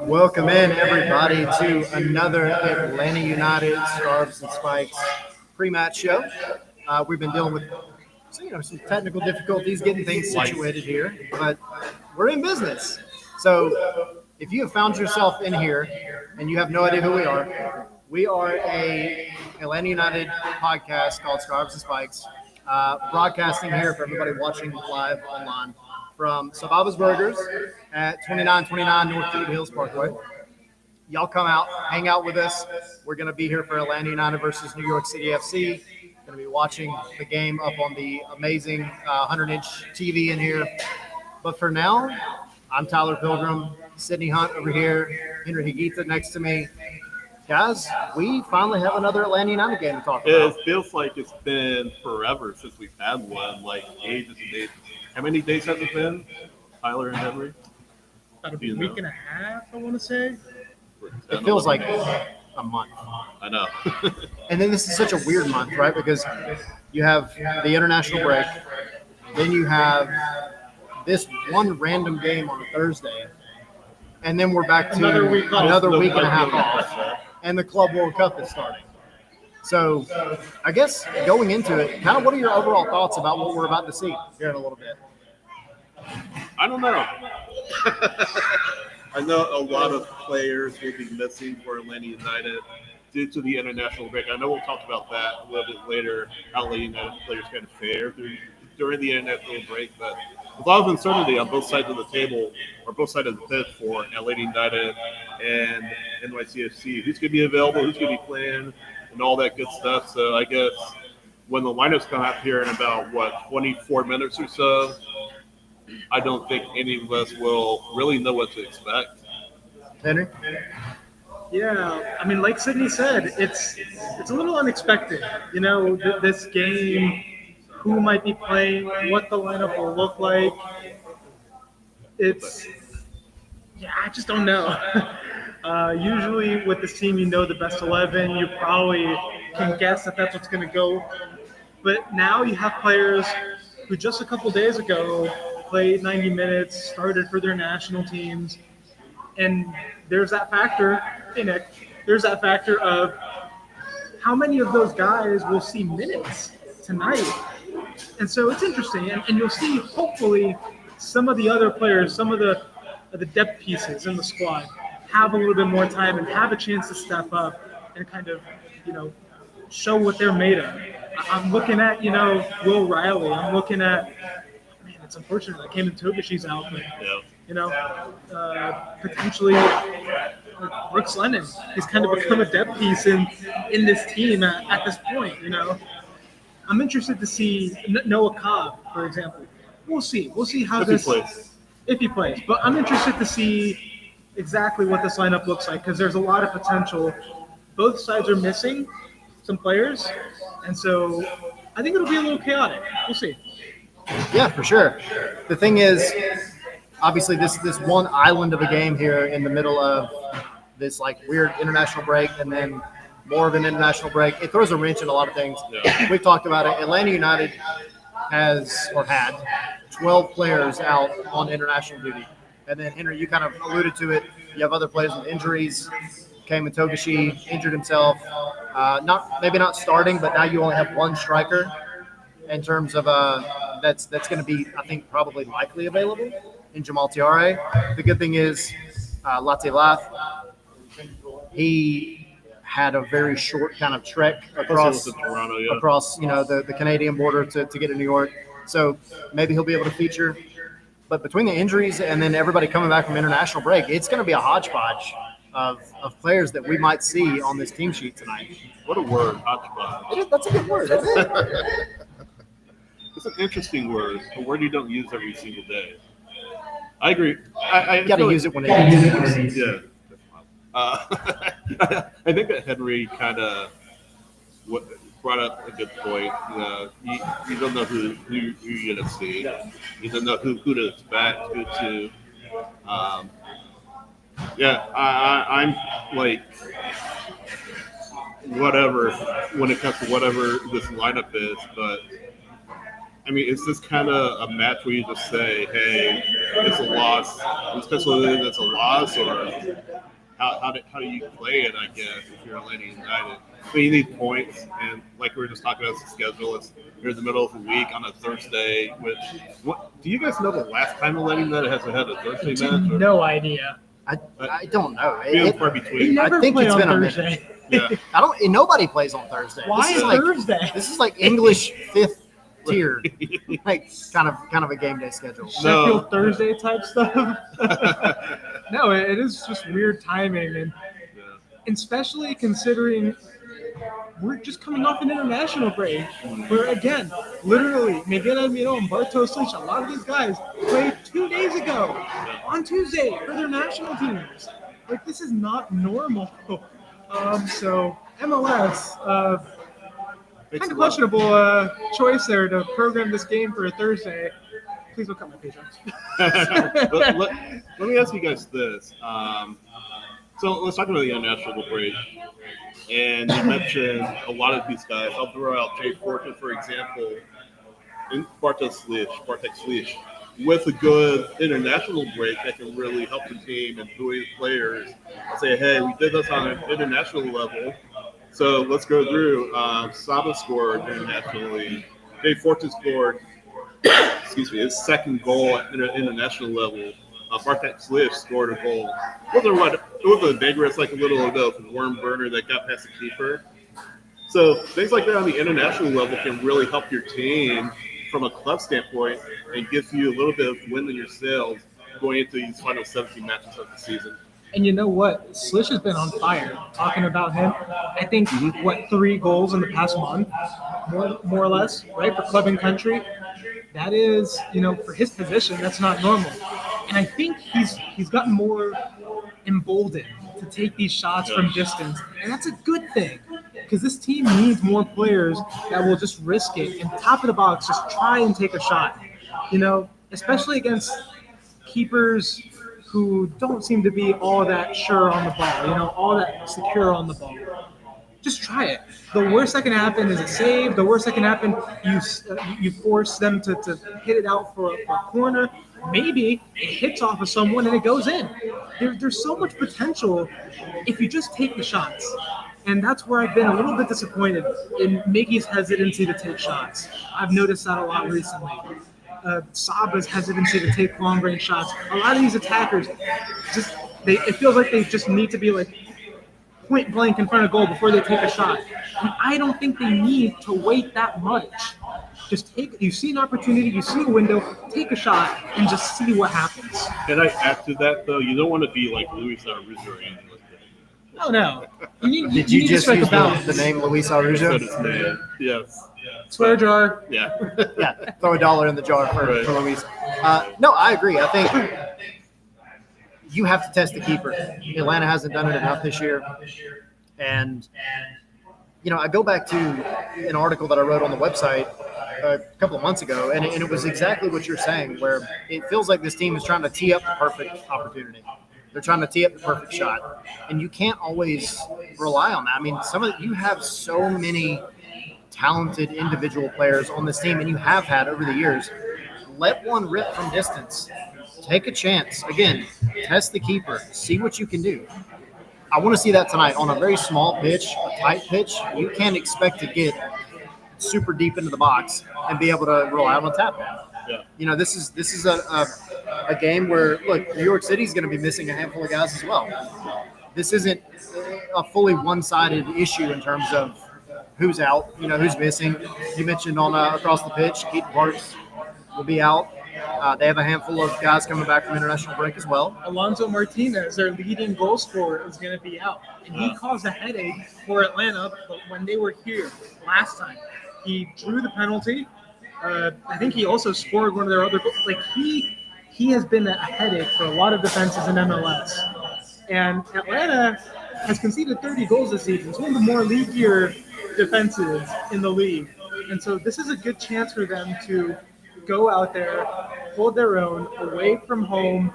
Welcome in, everybody, to another Atlanta United Scarves and Spikes pre-match show. We've been dealing with some technical difficulties getting things situated here, but we're in business. So if you have found yourself in here and you have no idea who we are a Atlanta United podcast called Scarves and Spikes, broadcasting here for everybody watching live online from Sababa's Burgers at 2929 North Druid Hills Parkway. Y'all come out, hang out with us. We're going to be here for Atlanta United versus New York City FC. Going to be watching the game up on the amazing 100-inch TV in here. But for now, I'm Tyler Pilgrim, Sydney Hunt over here, Henry Higuita next to me. Guys, we finally have another Atlanta United game to talk about. It feels like it's been forever since we've had one, like ages and days. How many days has it been, Tyler and Henry? About a week and a half, I want to say. It feels like a month. I know. And then this is such a weird month, right? Because you have the international break, then you have this one random game on a Thursday, and then we're back to another week and a half off, and the Club World Cup is starting. So I guess going into it, kind of what are your overall thoughts about what we're about to see here in a little bit? I don't know. I know a lot of players will be missing for Atlanta United due to the international break. I know we'll talk about that a little bit later, how Atlanta United players kind of fare during the international break. But a lot of uncertainty on both sides of the table, or both sides of the pitch for Atlanta United and NYCFC. Who's going to be available, who's going to be playing, and all that good stuff. So I guess when the lineups come out here in about, 24 minutes or so, I don't think any of us will really know what to expect. Henry? Yeah, I mean, like Sydney said, it's a little unexpected. You know, this game, who might be playing, what the lineup will look like. I just don't know. Usually with this team, you know the best 11. You probably can guess that that's what's going to go. But now you have players who just a couple days ago played 90 minutes, started for their national teams. And there's that factor, Nick, there's that factor of how many of those guys will see minutes tonight. And so it's interesting. And you'll see, hopefully, some of the other players, some of the depth pieces in the squad have a little bit more time and have a chance to step up and kind of, show what they're made of. I'm looking at, Will Riley. I'm looking at, it's unfortunate that Cayman Togashi's out, but, potentially Brooks Lennon has kind of become a depth piece in this team at this point, I'm interested to see Noah Cobb, for example. We'll see. We'll see how if he plays. But I'm interested to see exactly what this lineup looks like because there's a lot of potential. Both sides are missing some players, and so I think it'll be a little chaotic. We'll see. Yeah, for sure. The thing is, obviously, this one island of a game here in the middle of this weird international break, and then more of an international break. It throws a wrench in a lot of things. Yeah. We've talked about it. Atlanta United had 12 players out on international duty. And then, Henry, you kind of alluded to it. You have other players with injuries. Cayman Togashi injured himself. Maybe not starting, but now you only have one striker in terms of that's going to be, I think, probably likely available in Jamal Tiare. The good thing is Latte Lath, he had a very short kind of trek across the Canadian border to get to New York. So maybe he'll be able to feature. But between the injuries and then everybody coming back from international break, it's going to be a hodgepodge of players that we might see on this team sheet tonight. What a word, hodgepodge. That's a good word, isn't it? It's an interesting word, a word you don't use every single day. I agree. You got to use it when it needs. Yeah. I think that Henry kind of brought up a good point. You don't know who you're going to see. You don't know who to expect, who to. I'm like whatever when it comes to whatever this lineup is, but I mean, is this kind of a match where you just say, "Hey, it's a loss," especially if it's a loss, or how do you play it? I guess if you're Atlanta United, so you need points, and like we were just talking about the schedule, you're in the middle of the week on a Thursday. Which what do you guys know the last time Atlanta United has had a Thursday match? Or, No idea. I don't know. few and far They between. never think play it's on been a minute. Thursday. Yeah. I don't. Nobody plays on Thursday. Why This is like Thursday? this is like English fifth tier, like kind of a game day schedule. Sheffield Thursday type stuff. No, it is just weird timing, and especially considering we're just coming off an international break, where again, literally Miguel Almirón and Bartosz Slić, a lot of these guys played 2 days ago on Tuesday for their national teams. Like this is not normal. So MLS, kind of questionable choice there to program this game for a Thursday. Please don't cut my paychecks. Let me ask you guys this. So let's talk about the international break. And you mentioned a lot of these guys. I'll throw out Jay Fortune, for example, and Bartek Slić, with a good international break that can really help the team and buoy the players. Say, hey, we did this on an international level, so let's go through. Sababa scored internationally. Jay Fortune scored, his second goal at international level. Bartek Slić scored a goal. It was a vigorous, like a little worm burner that got past the keeper. So things like that on the international level can really help your team from a club standpoint and give you a little bit of wind in your sails going into these final 17 matches of the season. And you know what? Slish has been on fire. Talking about him, I think 3 goals in the past month, more or less, right, for club and country. That is, for his position, that's not normal. And I think he's gotten more emboldened to take these shots from distance, and that's a good thing because this team needs more players that will just risk it and top of the box, just try and take a shot. Especially against keepers who don't seem to be all that sure on the ball, all that secure on the ball. Just try it. The worst that can happen is a save. The worst that can happen, you force them to hit it out for a corner. Maybe it hits off of someone and it goes in. There's so much potential if you just take the shots. And that's where I've been a little bit disappointed in Miggy's hesitancy to take shots. I've noticed that a lot recently. Saba's hesitancy to take long-range shots. A lot of these attackers, it feels like they just need to be like point blank in front of goal before they take a shot. And I don't think they need to wait that much. Just you see an opportunity, you see a window, take a shot, and just see what happens. Can I add to that, though? You don't want to be like Luis Araujo or anything like that. Oh, no. Did you just use the name Luis Araujo? That's his name. Yes. Swear jar. Yeah. Yeah, throw $1 in the jar for Luis. No, I agree. I think you have to test the keeper. Atlanta hasn't done it enough this year. And, I go back to an article that I wrote on the website a couple of months ago, and it was exactly what you're saying, where it feels like this team is trying to tee up the perfect opportunity. They're trying to tee up the perfect shot. And you can't always rely on that. I mean, you have so many talented individual players on this team, and you have had over the years. Let one rip from distance. Take a chance. Again, test the keeper. See what you can do. I want to see that tonight on a very small pitch, a tight pitch. You can't expect to get super deep into the box and be able to rely on a tap. Yeah. This is a game where, look, New York City is going to be missing a handful of guys as well. This isn't a fully one-sided issue in terms of who's out, who's missing. You mentioned on across the pitch, Keaton Parks will be out. They have a handful of guys coming back from international break as well. Alonso Martinez, their leading goal scorer, is going to be out. And he caused a headache for Atlanta when they were here last time. He drew the penalty. I think he also scored one of their other goals. Like, he has been a headache for a lot of defenses in MLS. And Atlanta has conceded 30 goals this season. It's one of the more leaguier defenses in the league. And so this is a good chance for them to go out there, hold their own, away from home,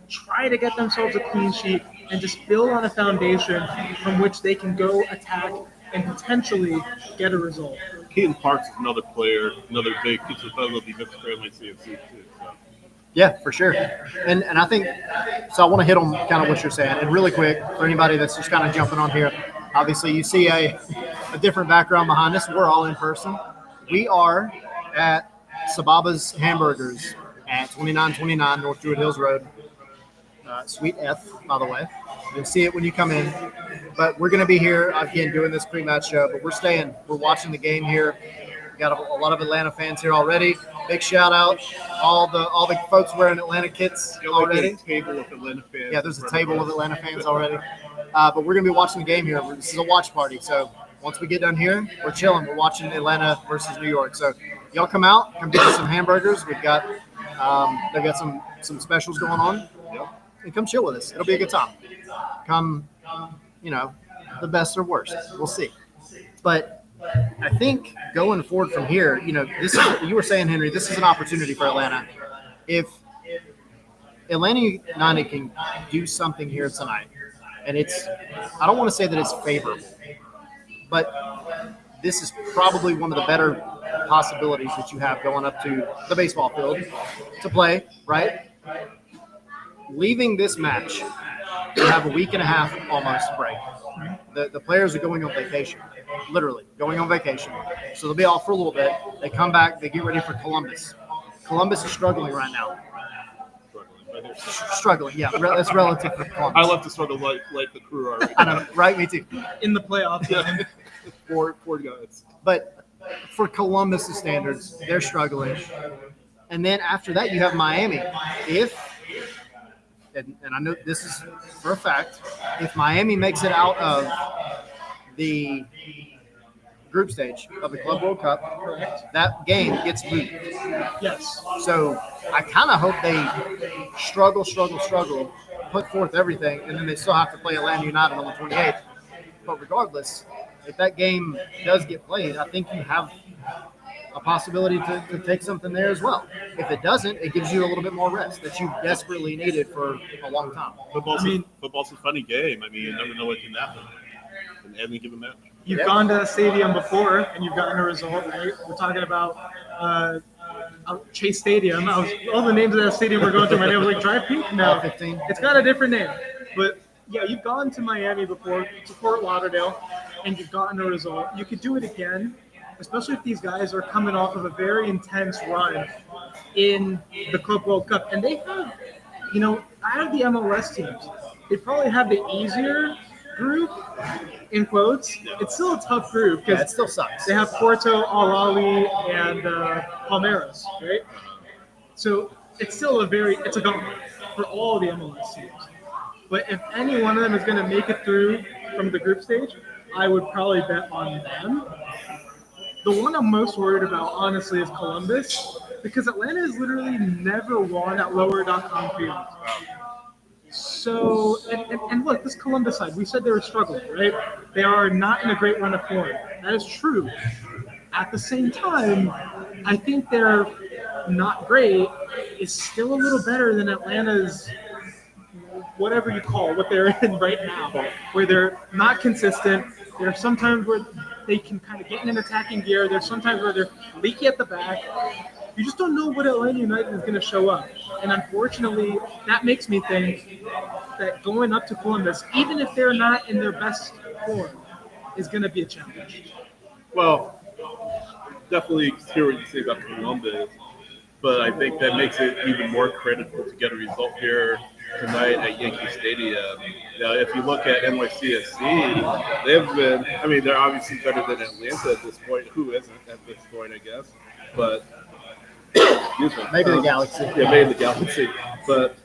try to get themselves a clean sheet, and just build on a foundation from which they can go attack and potentially get a result. Keaton Parks is another player, another big piece of puzzle defensive friendly CFC too. So. Yeah, for sure. And I think so. I want to hit on kind of what you're saying, and really quick for anybody that's just kind of jumping on here. Obviously, you see a different background behind us. We're all in person. We are at Sababa's Hamburgers at 2929 North Druid Hills Road. Suite F, by the way. You'll see it when you come in. But we're going to be here again doing this pre-match show. But we're staying. We're watching the game here. We got a lot of Atlanta fans here already. Big shout out all the folks wearing Atlanta kits already. Table of Atlanta fans. Yeah, there's a table of Atlanta fans already. But we're going to be watching the game here. This is a watch party. So once we get done here, we're chilling. We're watching Atlanta versus New York. So y'all come out, come get us some hamburgers. We've got they've got some specials going on. Yep. And come chill with us. It'll be a good time. Come, the best or worst. We'll see. But I think going forward from here, this is, you were saying, Henry, this is an opportunity for Atlanta. If Atlanta United can do something here tonight, and I don't want to say that it's favorable, but this is probably one of the better possibilities that you have going up to the baseball field to play, right? Leaving this match, you have a week and a half almost break. The players are going on vacation, literally going on vacation. So they'll be off for a little bit. They come back, they get ready for Columbus. Columbus is struggling right now. Struggling, yeah. That's relative for Columbus. I love to struggle like the crew are. I know, right? Me too. In the playoffs. Yeah. Four guys. But for Columbus' standards, they're struggling. And then after that, you have Miami. And I know this is for a fact, if Miami makes it out of the group stage of the Club World Cup, that game gets moved. Yes. So I kind of hope they struggle, put forth everything, and then they still have to play Atlanta United on the 28th. But regardless, if that game does get played, I think you have a possibility to take something there as well. If it doesn't, it gives you a little bit more rest that you desperately needed for a long time. Football's a funny game. I mean, you never know what can happen in any given match. You've gone to a stadium before and you've gotten a result, right? We're talking about Chase Stadium. All the names of that stadium were going through my name. I was like, Drive Pink? No. 15. It's got a different name. But yeah, you've gone to Miami before, to Fort Lauderdale, and you've gotten a result. You could do it again, especially if these guys are coming off of a very intense run in the Club World Cup. And they have, out of the MLS teams, they probably have the easier group, in quotes. It's still a tough group because it still sucks. They have Porto, Al-Ahly, and Palmeiras, right? So it's still it's a gauntlet for all the MLS teams. But if any one of them is going to make it through from the group stage, I would probably bet on them. The one I'm most worried about, honestly, is Columbus, because Atlanta has literally never won at lower.com field. So, and look, this Columbus side, we said they were struggling, right? They are not in a great run of form. That is true. At the same time, I think they're not great is still a little better than Atlanta's whatever you call what they're in right now, where they're not consistent. There are sometimes where they can kind of get in an attacking gear. There's sometimes where they're leaky at the back. You just don't know what Atlanta United is going to show up. And unfortunately, that makes me think that going up to Columbus, even if they're not in their best form, is going to be a challenge. Well, definitely hear what you say about Columbus, but I think that makes it even more critical to get a result here tonight at Yankee Stadium. Now, if you look at NYCFC, they've been, they're obviously better than Atlanta at this point. Who isn't at this point, I guess? But, excuse me. Maybe the Galaxy. Yeah, maybe the Galaxy. But,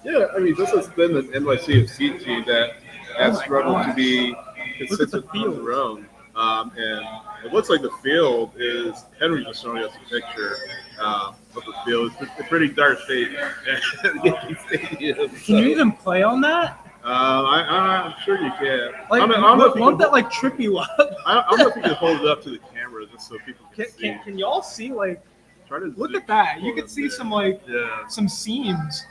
yeah, this has been an NYCFC team that has struggled to be consistent on their own. And it looks like the field is, Henry just showing us a picture of the field. It's a pretty dark state at Yankee Stadium. Can you even play on that? I'm sure you can. Won't that trip you up? I don't know if you can hold it up to the camera just so people can see. Can y'all see look at that? You can see some some seams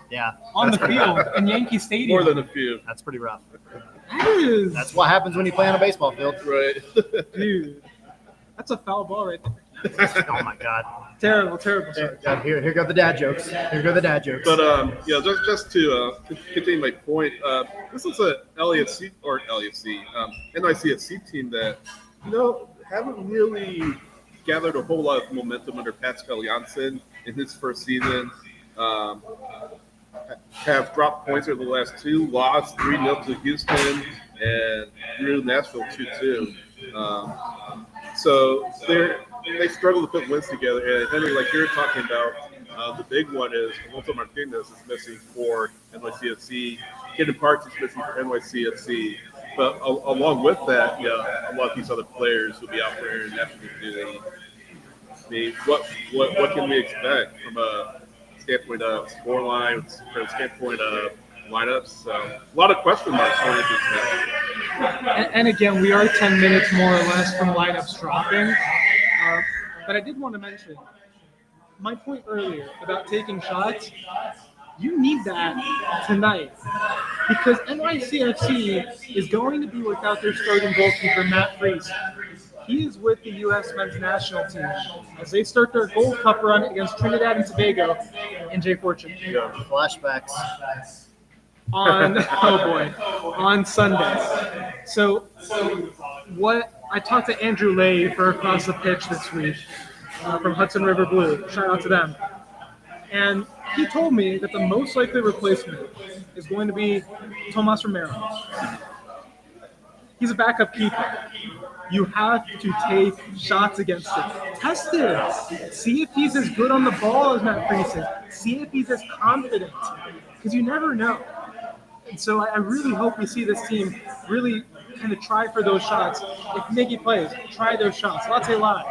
on the field in Yankee Stadium. More than a few. That's pretty rough. That is. That's what happens when you play on a baseball field. Right. Dude. That's a foul ball right there. Oh my God. Terrible, terrible. Here, Sorry. here go the dad jokes. Here go the dad jokes. But just to continue my point, this is a LAFC or LAFC NYCFC team that haven't really gathered a whole lot of momentum under Pascal Janssen in his first season. Have dropped points over the last two, lost 3-0 to Houston and drew Nashville 2-2. So they struggle to put wins together. And Henry, like you're talking about, the big one is Alonso Martinez is missing for NYCFC. Kidden Parks is missing for NYCFC. But along with that, a lot of these other players will be out there in national duty. I mean, what can we expect from a standpoint of scoreline, from a standpoint of lineups? So a lot of question marks going into this match. And again, we are 10 minutes more or less from lineups dropping. But I did want to mention my point earlier about taking shots. You need that tonight because NYCFC is going to be without their starting goalkeeper, Matt Freese. He is with the U.S. men's national team as they start their Gold Cup run against Trinidad and Tobago and Jay Fortune. Flashbacks. On Sunday. So what I talked to Andrew Lay for Across the Pitch this week from Hudson River Blue. Shout out to them. And he told me that the most likely replacement is going to be Tomas Romero. He's a backup keeper. You have to take shots against him. Test it. See if he's as good on the ball as Matt Freese is. See if he's as confident. Because you never know. And so I really hope we see this team really kind of try for those shots. If Nicky plays, try those shots. Latte Live.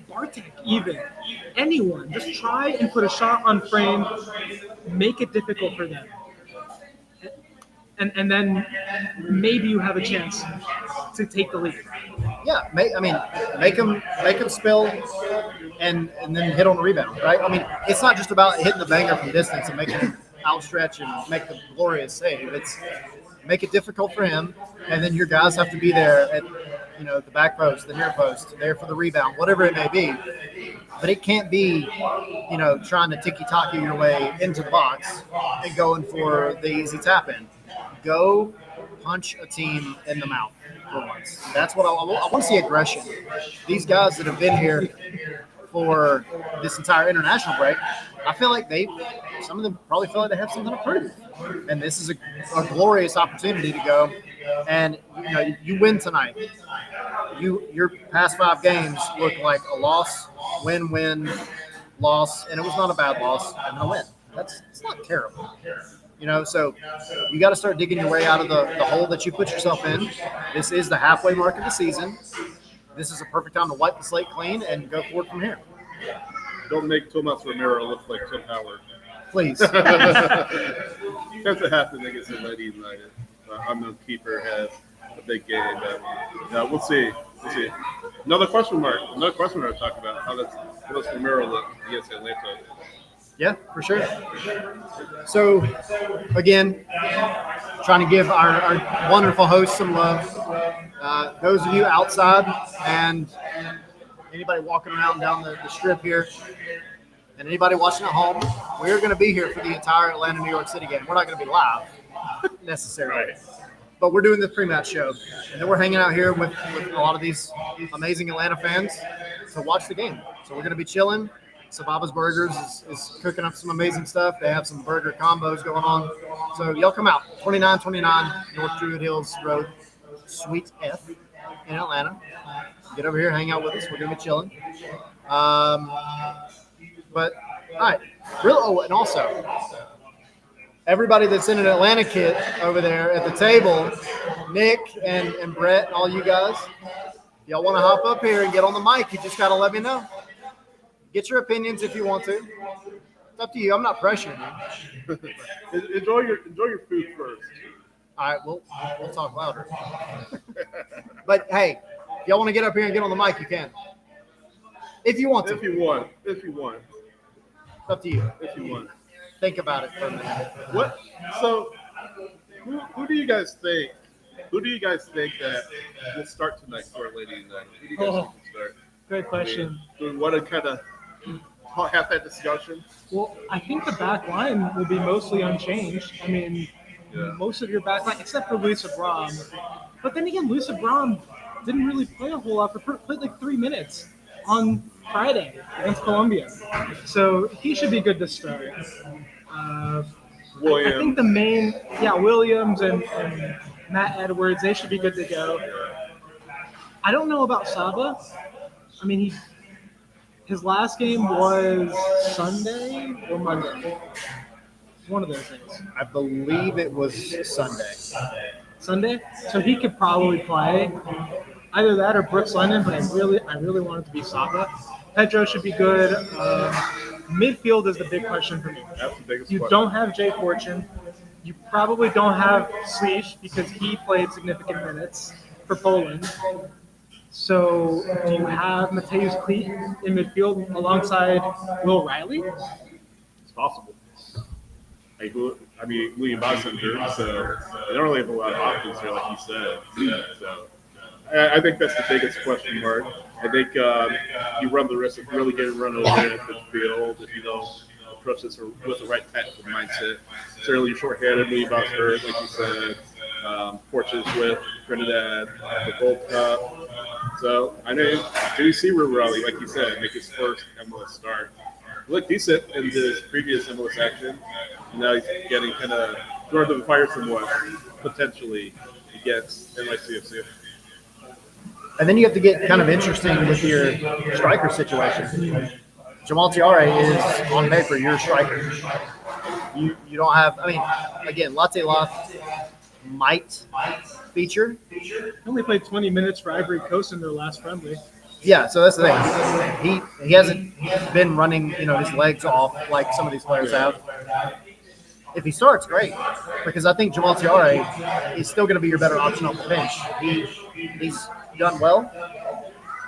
Bartek even. Anyone. Just try and put a shot on frame. Make it difficult for them. And then maybe you have a chance to take the lead. Yeah, make them spill and then hit on the rebound, right? I mean, it's not just about hitting the banger from distance and making him outstretch and make the glorious save. It's make it difficult for him, and then your guys have to be there at the back post, the near post, there for the rebound, whatever it may be. But it can't be, trying to ticky-tacky your way into the box and going for the easy tap in. Go punch a team in the mouth for once. That's what I want to see, aggression. These guys that have been here for this entire international break, I feel like some of them probably feel like they have something to prove. And this is a glorious opportunity to go. And, you win tonight. Your past 5 games look like a loss, win, loss, and it was not a bad loss and a win. It's not terrible. So you got to start digging your way out of the hole that you put yourself in. This is the halfway mark of the season. This is a perfect time to wipe the slate clean and go forward from here. Don't make Tomas Romero look like Tim Howard. Please. That's what happened against Atlanta United. Unknown keeper has a big game, but we'll see. Another question mark to talk about. How does Romero look against Atlanta? Yeah, for sure. So, again, trying to give our wonderful host some love. Those of you outside and anybody walking around down the strip here and anybody watching at home, we're going to be here for the entire Atlanta, New York City game. We're not going to be live necessarily. Right. But we're doing this pre-match show. And then we're hanging out here with a lot of these amazing Atlanta fans to watch the game. So we're going to be chilling. Sababa's Burgers is cooking up some amazing stuff. They have some burger combos going on. So y'all come out. 2929 North Druid Hills Road, Suite F in Atlanta. Get over here, hang out with us. We're going to be chilling. But, all right. And also, everybody that's in an Atlanta kit over there at the table, Nick and Brett and all you guys, y'all want to hop up here and get on the mic, you just got to let me know. Get your opinions if you want to. It's up to you. I'm not pressuring you. enjoy your food first. All right, we'll talk louder. But hey, if y'all want to get up here and get on the mic, you can. If you want to. If you want. It's up to you. If you want. Think about it for a minute. What? So, who do you guys think Who do you guys think that will start tonight for Lady United? Who do you guys think will start? Great I question. mean, do we want to kind of have that discussion? Well, I think the back line will be mostly unchanged. I mean, Yeah. most of your back line, except for Lisa Braun. But then again, Lisa Braun didn't really play a whole lot. Played like 3 minutes on Friday against Colombia. So he should be good to start. I think Williams. the main, yeah, Williams and Matt Edwards, they should be good to go. I don't know about Saba. I mean, his last game was Sunday or Monday. One of those things. I believe it was Sunday. Sunday, so he could probably play either that or Brooks Lennon. But I really want it to be Saba. Pedro should be good. Midfield is the big question for me. That's the biggest You question. don't have Jay Fortune. You probably don't have Sleesh because he played significant minutes for Poland. So do you have Mateusz Cleat in midfield alongside Will Riley? It's possible. I mean, William Boston so they don't really have a lot of options here, like you said. So I think that's the biggest question mark. I think you run the risk of really getting run over in the field if you don't approach this with the right tactical mindset. Certainly, you're shorthanded, William Boston hurt, like you said. Porches with Trinidad, the Gold Cup. So I know, do you see Raleigh, like you said, make his first MLS start? He looked decent in his previous MLS action. And now he's getting kind of thrown to the fire somewhat, potentially, against NYCFC. And then you have to get kind of interesting with your striker situation. Jamal Tiare is on paper your striker. You don't have. I mean, again, Latte Loft might feature. He only played 20 minutes for Ivory Coast in their last friendly. Yeah, so that's the thing. He hasn't been running, his legs off like some of these players have. If he starts, great, because I think Jamal Tiare is still going to be your better option off the bench. He's done well.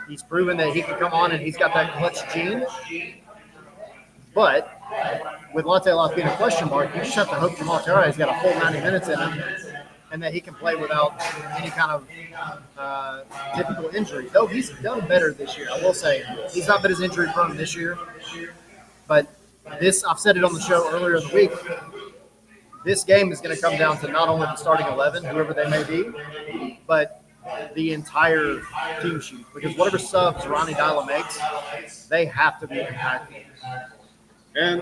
He's proven that he can come on and he's got that clutch gene. But with Latte Loft being a question mark, you just have to hope Jamal Tiare has got a full 90 minutes in him and that he can play without any kind of typical injury. Though he's done better this year, I will say. He's not been as injury prone this year. But I've said it on the show earlier in the week, this game is going to come down to not only the starting 11, whoever they may be, but the entire team sheet. Because whatever subs Ronnie Dyla makes, they have to be impactful. And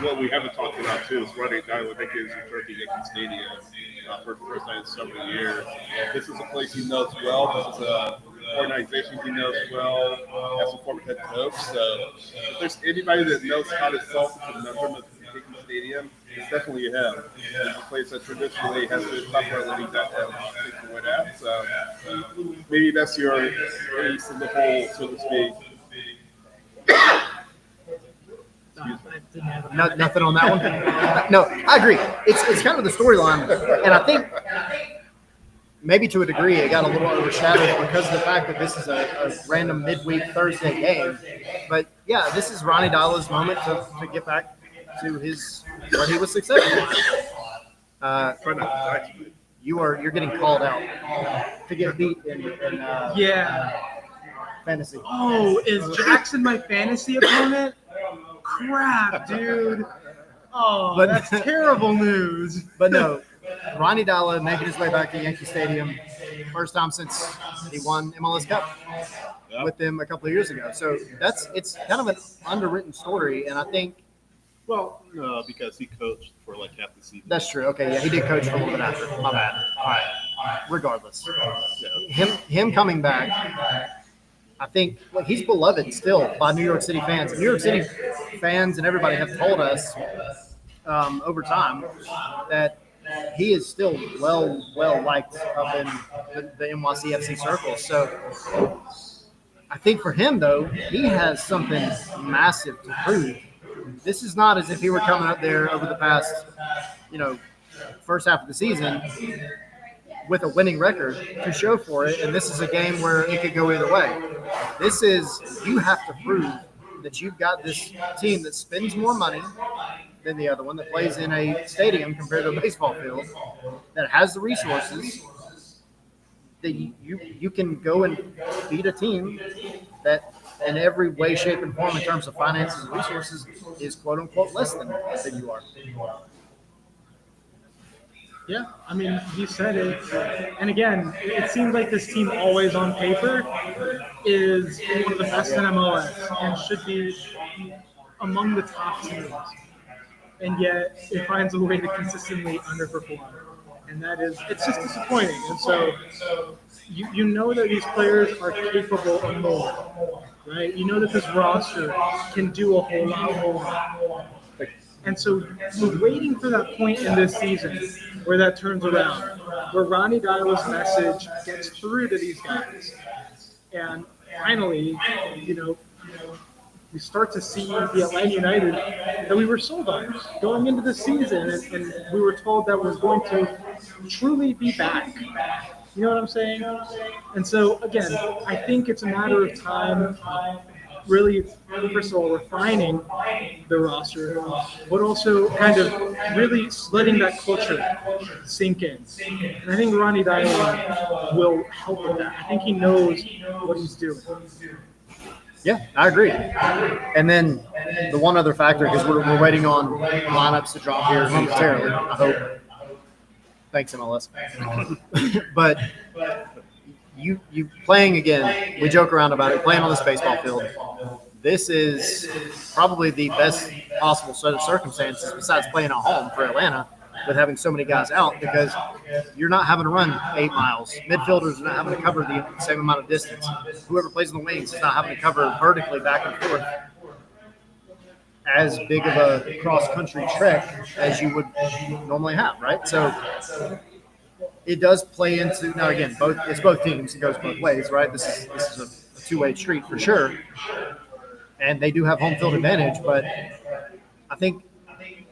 what we haven't talked about, too, is Ronnie Dyla making his return to Yankee Stadium for the first time in several years. This is a place he knows well. This is an organization he knows well as a former head coach. So if there's anybody that knows how to solve the conundrum of Yankee Stadium, it's definitely him. It's a place that traditionally has been tougher than he's at to win at. So maybe that's your ace in the hole, so to speak. Nothing on that one. No, I agree. It's kind of the storyline, and I think maybe to a degree it got a little overshadowed because of the fact that this is a random midweek Thursday game. But yeah, this is Ronnie Dyla's moment to get back to where he was successful. You're getting called out to get beat in fantasy. Oh, is Jackson my fantasy opponent? Crap, dude. Oh, But- that's terrible news. But no, Ronnie Dyla making his way back to Yankee Stadium, first time since he won MLS Cup with them a couple of years ago. So it's kind of an underwritten story, and I think Well, no, because he coached for like half the season. that's true. Okay, yeah, he did coach for a little bit after. My bad. All right. Regardless, him coming back, I think he's beloved still by New York City fans. New York City fans and everybody have told us over time that he is still well liked up in the NYCFC circles. So I think for him, though, he has something massive to prove. This is not as if he were coming up there over the past, first half of the season with a winning record to show for it. And this is a game where it could go either way. This is, you have to prove that you've got this team that spends more money, than the other one, that plays in a stadium compared to a baseball field, that has the resources, that you can go and beat a team that in every way, shape, and form in terms of finances and resources is quote unquote less than you are. Yeah, I mean, he said it. And again, it seems like this team, always on paper, is one of the best in MLS and should be among the top teams. And yet, it finds a way to consistently underperform. And that is, it's just disappointing. And so, you know that these players are capable of more, right? You know that this roster can do a whole lot more. And so we're waiting for that point in this season where that turns around, where Ronnie Dyla's message gets through to these guys. And finally, you know, we start to see the Atlanta United that we were sold on going into the season, and we were told that was going to truly be back. You know what I'm saying? And so, again, I think it's a matter of time, really, first of all, refining the roster, but also kind of really letting that culture sink in. And I think Ronnie Dylan will help with that. I think he knows what he's doing. Yeah, I agree. And then the one other factor, because we're waiting on lineups to drop here momentarily, I hope. Thanks, MLS. But you playing again, we joke around about it, playing on this baseball field. This is probably the best possible set of circumstances besides playing at home for Atlanta with having so many guys out, because you're not having to run 8 miles. Midfielders are not having to cover the same amount of distance. Whoever plays in the wings is not having to cover vertically back and forth as big of a cross-country trek as you would normally have, right? So it does play into, now again, it's both teams. It goes both ways, right? This is a two-way street for sure. And they do have home field advantage, but I think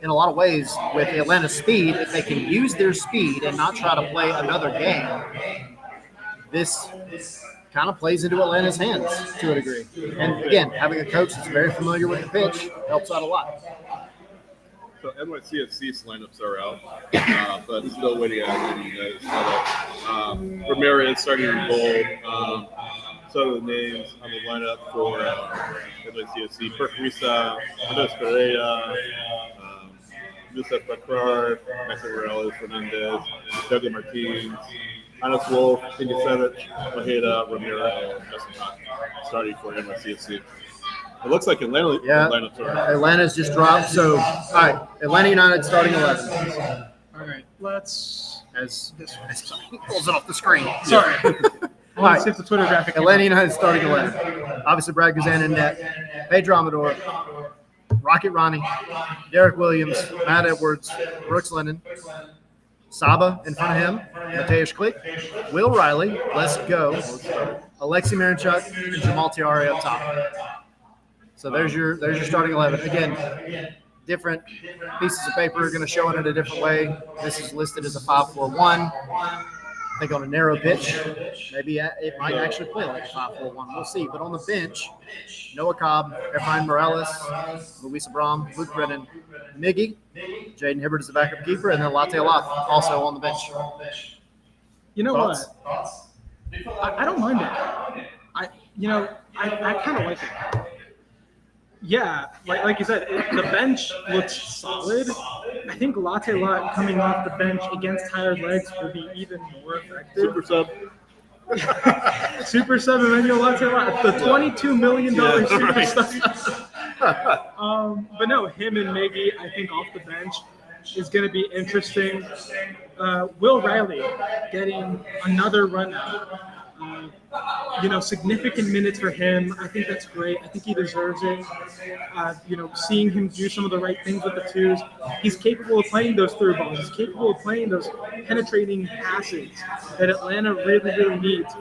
in a lot of ways with Atlanta's speed, if they can use their speed and not try to play another game, this kind of plays into Atlanta's hands to a degree. And again, having a coach that's very familiar with the pitch helps out a lot. So NYCFC's lineups are out, but still waiting on the United setup. Ramirez starting in goal. Some of the names on the lineup for NYCFC: Perquisa, Andres Pereira, Yusef Bakrar, Maximo Morales, Fernandez, Douglas Martins, Hannes Wolf, Pingasevich, Maheda, Ramiro, and Justin Hawk starting for NYCFC. It looks like Atlanta lineups are out. Atlanta's just dropped. So, all right, Atlanta United starting 11. All right, let's. As he pulls it off the screen. Sorry. All right. See if the Twitter graphic. Atlanta United starting 11. Obviously, Brad Guzan in net. Pedro Amador, Rocket Ronnie, Derek Williams, Matt Edwards, Brooks Lennon, Saba in front of him, Mateusz Klick, Will Riley, let's go, Alexi Marinchuk, and Jamal Tiare up top. So there's your starting 11. Again, different pieces of paper are going to show it in a different way. This is listed as a 5-4-1. I think on a narrow pitch, maybe it might actually play like a 5-4-1. We'll see. But on the bench, Noah Cobb, Efrain Morales, Luis Abram, Luke Brennan, Miggy, Jaden Hibbert is the backup keeper, and then Latte Alof also on the bench. You know Thoughts? what? I don't mind it. I kind of like it. Yeah, like you said, the bench looks solid. I think Latte Lot coming off the bench against tired legs will be even more effective. Super sub. Super sub Emmanuel Latte Lot, the $22 million super sub. But no, him and Miggy, I think off the bench is going to be interesting. Will Riley getting another run out. Significant minutes for him. I think that's great. I think he deserves it. Seeing him do some of the right things with the twos. He's capable of playing those through balls. He's capable of playing those penetrating passes that Atlanta really, really needs.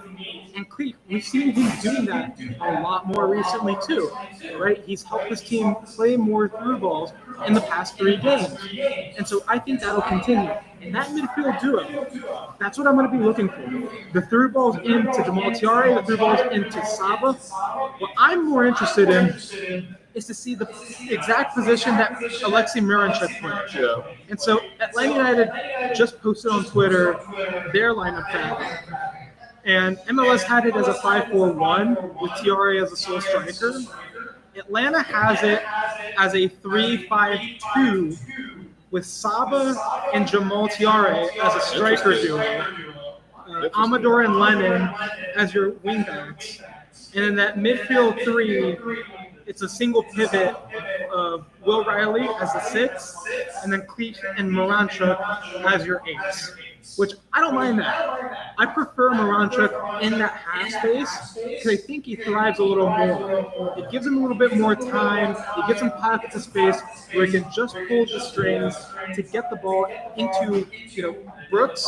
And Cleek, we've seen him doing that a lot more recently too, right? He's helped this team play more through balls in the past 3 games. And so I think that'll continue. And that midfield duo, that's what I'm going to be looking for. The through balls into Jamal Tiare, the through balls into Saba. What I'm more interested in is to see the exact position that Alexei Miranchuk plays. Yeah. And so Atlanta United just posted on Twitter their lineup graphic. And MLS had it as a 5-4-1 with Tiare as a sole striker. Atlanta has it as a 3-5-2 with Saba and Jamal Tiare as a striker duo, Amador and Lennon as your wingbacks, and in that midfield three, it's a single pivot of Will Riley as the six, and then Cleach and Moranchuk as your eights. Which I don't mind that. I prefer Moranchuk in that half space because I think he thrives a little more. It gives him a little bit more time. It gives him pockets of space where he can just pull the strings to get the ball into Brooks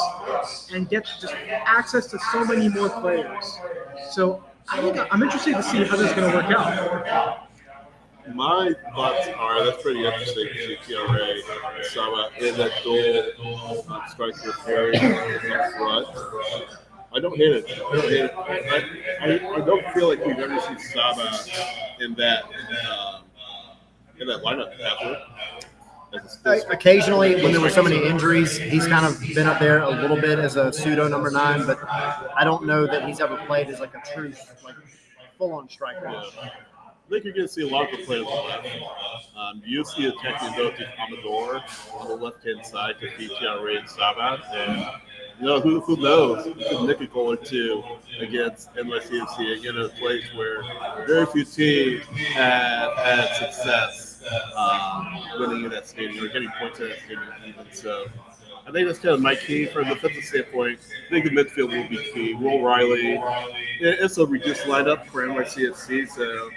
and get just access to so many more players. So I think I'm interested to see how this is going to work out. My thoughts are that's pretty interesting to see TRA Saba in that dual striker pairing up front. I don't hate it. I don't hate it. I don't feel like we've ever seen Saba in that lineup ever. Occasionally, when there were so many injuries, he's kind of been up there a little bit as a pseudo number 9, but I don't know that he's ever played as like a true, like full-on striker. Yeah. I think you're going to see a lot of the players on the left. You see attacking ability of Amador on the left-hand side to feed TRA and Saba. And, who knows? You could nick a goal or two against NYCFC, again, in a place where very few teams have had success winning in that stadium or getting points in that stadium even. So I think that's kind of my key from the defensive standpoint. I think the midfield will be key. Will Riley, it's a reduced lineup for NYCFC, so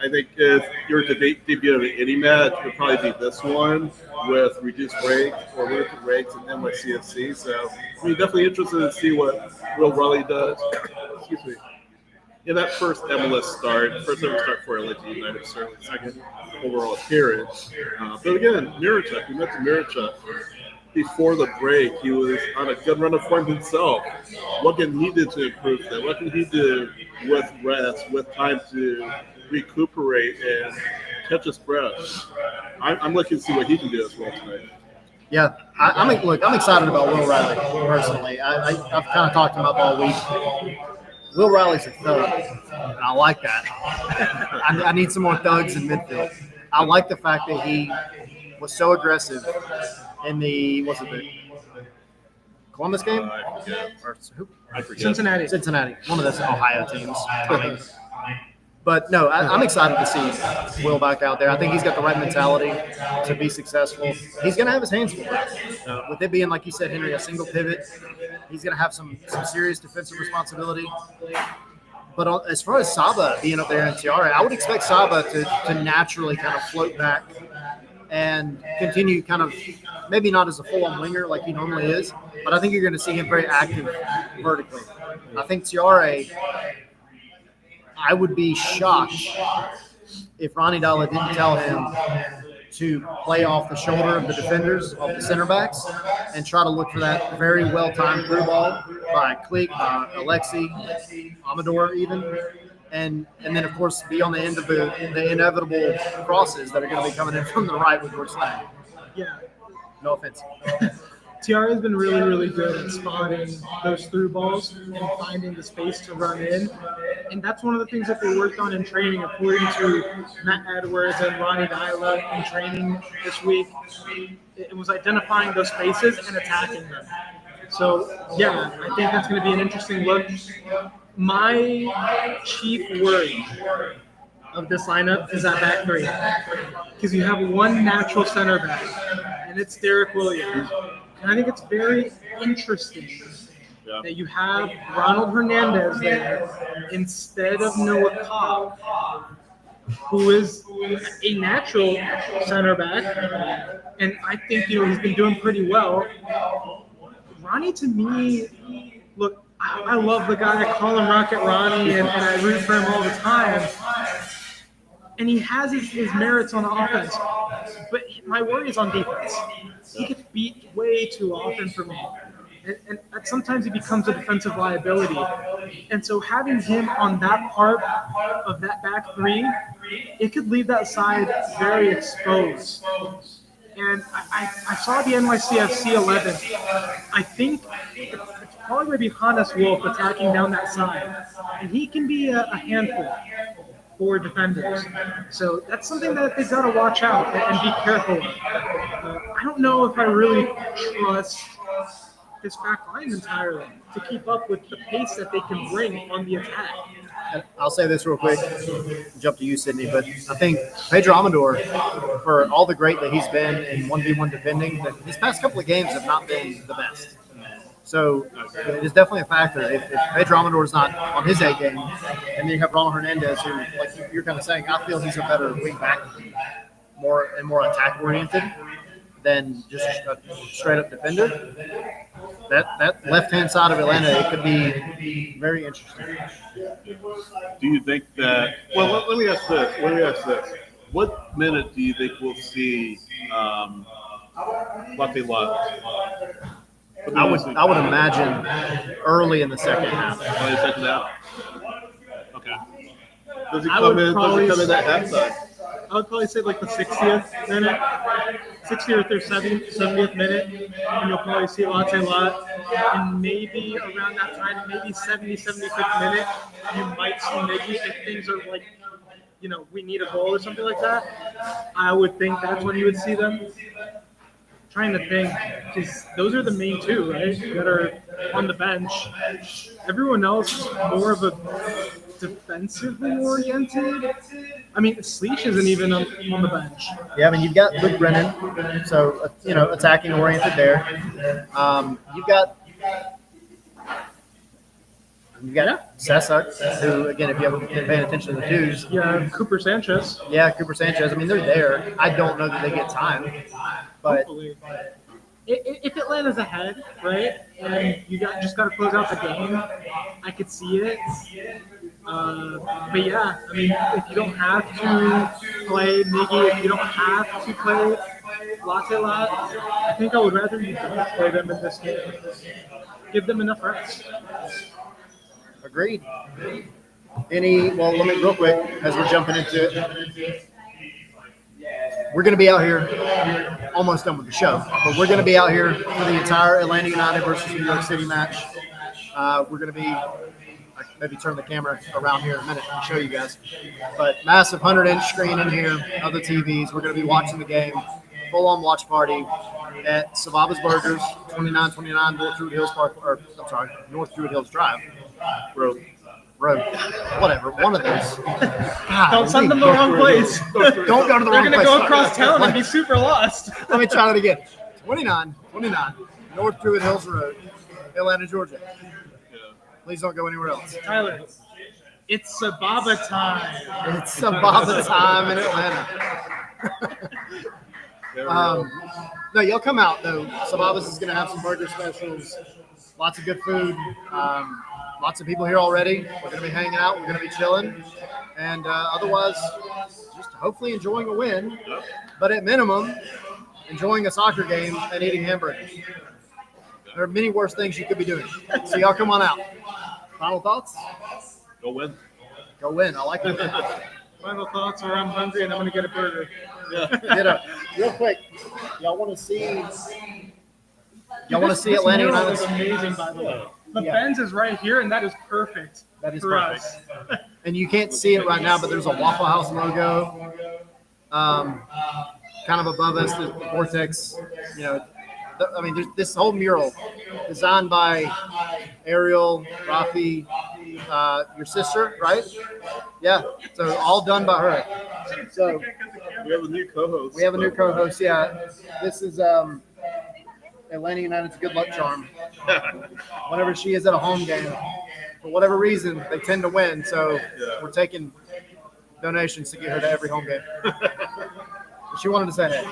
I think if you're to debut of any match, it would probably be this one with reduced rank or limited ranks in NYCFC. So definitely interested to see what Will Riley does. Excuse me. In that first MLS start, first ever start for Atlanta United, certainly second overall appearance. But again, Miranchuk, we mentioned Miranchuk. Before the break, he was on a good run of form himself. What can he do to improve that? What can he do with rest, with time to recuperate and catch his breath? I'm looking to see what he can do as well tonight. Yeah, I'm excited about Will Riley personally. I've kind of talked him up all week. Will Riley's a thug, and I like that. I need some more thugs in midfield. I like the fact that he was so aggressive in the Columbus game? I forget. Or who? I forget. Cincinnati. One of those Ohio teams. But no, I'm excited to see Will back out there. I think he's got the right mentality to be successful. He's going to have his hands full. With it being, like you said, Henry, a single pivot, he's going to have some serious defensive responsibility. But as far as Saba being up there in Tiare, I would expect Saba to naturally kind of float back and continue kind of maybe not as a full-on winger like he normally is, but I think you're going to see him very active vertically. I think Tiare, I would be shocked if Ronnie Dalla didn't tell him to play off the shoulder of the defenders, off the center backs, and try to look for that very well-timed through ball by Click, by Alexei, Amador even. And then, of course, be on the end of the inevitable crosses that are going to be coming in from the right with Brooks Lang. Yeah. No offense. Tiare has been really, really good at spotting those through balls and finding the space to run in. And that's one of the things that they worked on in training, according to Matt Edwards and Ronnie Dyla in training this week. It was identifying those spaces and attacking them. So, yeah, I think that's going to be an interesting look. My chief worry of this lineup is that back three, because you have one natural center back, and it's Derek Williams. And I think it's very interesting that you have Ronald Hernandez there instead of Noah Cobb, who is a natural center back, and I think he's been doing pretty well. Ronnie, to me, look, I love the guy. I call him Rocket Ronnie, and I root for him all the time. And he has his merits on offense. But my worry is on defense. He gets beat way too often for me. and sometimes he becomes a defensive liability. And so having him on that part of that back three, it could leave that side very exposed. And I saw the NYCFC 11. I think it's probably going to be Hannes Wolf attacking down that side. And he can be a handful for defenders. So that's something that they've got to watch out and be careful of. I don't know if I really trust this back line entirely to keep up with the pace that they can bring on the attack. And I'll say this real quick, jump to you, Sydney, but I think Pedro Amador, for all the great that he's been in 1v1 defending, that his past couple of games have not been the best. So it is definitely a factor. If Pedro Amador is not on his A game, and then you have Ronald Hernandez, who, like you're kind of saying, I feel he's a better wing back, more attack oriented than just a straight up defender. That left hand side of Atlanta, it could be very interesting. Do you think that? Well, let me ask this. What minute do you think we'll see Latte Lot? I would imagine early in the second half. Early second half. Okay. Does he I come would in? probably Does he come in at halftime? I would probably say like the 60th minute, 60th or 70th minute, and you'll probably see Latte Lot. And maybe around that time, maybe 75th minute, you might see Miggy if things are like, we need a goal or something like that. I would think that's when you would see them. Trying to think, because those are the main two, right, that are on the bench. Everyone else is more of a defensively oriented. I mean, Sleesh isn't even on the bench. Yeah, I mean, you've got Luke Brennan, so, attacking oriented there. You've got Sessa, who, again, if you haven't been paying attention to the news. Yeah, Cooper Sanchez. Yeah, Cooper Sanchez. I mean, they're there. I don't know that they get time, but Hopefully. If Atlanta's ahead, right, and you just got to close out the game, I could see it. But yeah, I mean, if you don't have to play Miggy, if you don't have to play Latte Lot, I think I would rather you don't play them in this game. Give them enough rest. agreed. Let me, real quick, as we're jumping into it, we're going to be out here, almost done with the show, but we're going to be out here for the entire Atlanta United versus New York City match. We're going to be, maybe turn the camera around here in a minute and show you guys, but massive 100-inch screen in here, other TVs. We're going to be watching the game, full-on watch party at Sababa's Burgers, 2929 North Druid Hills North Druid Hills Drive. Road, whatever, one of those. God, Don't send them the wrong place. Don't go to the wrong place. They're going to go across town and be super lost. Let me try that again. 2929 North Druid Hills Road, Atlanta, Georgia. Please don't go anywhere else. Tyler, it's Sababa time. It's Sababa time in Atlanta. No, y'all come out, though. Sababa's is going to have some burger specials, lots of good food. Lots of people here already. We're going to be hanging out. We're going to be chilling. And otherwise, just hopefully enjoying a win. But at minimum, enjoying a soccer game and eating hamburgers. There are many worse things you could be doing. So y'all come on out. Final thoughts? Go win. Go win. I like it. Final thoughts are I'm hungry and I'm going to get a burger. Yeah. Real quick, y'all want to see Atlanta United? This mural is amazing, by the way. The Yeah. Benz is right here, and that is perfect. That is for perfect. us. And you can't see it right now, but there's a Waffle House logo, kind of above us, the Vortex. There's this whole mural designed by Ariel, Rafi, your sister, right? Yeah. So all done by her. So We have a new co-host. Yeah. This is Atlanta United's good luck charm. Whenever she is at a home game, for whatever reason, they tend to win. So we're taking donations to get her to every home game. But she wanted to say hey.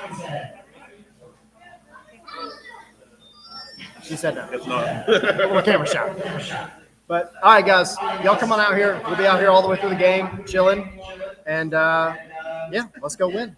She said no. It's not. Little camera shot. But all right, guys, y'all come on out here. We'll be out here all the way through the game, chilling, and let's go win.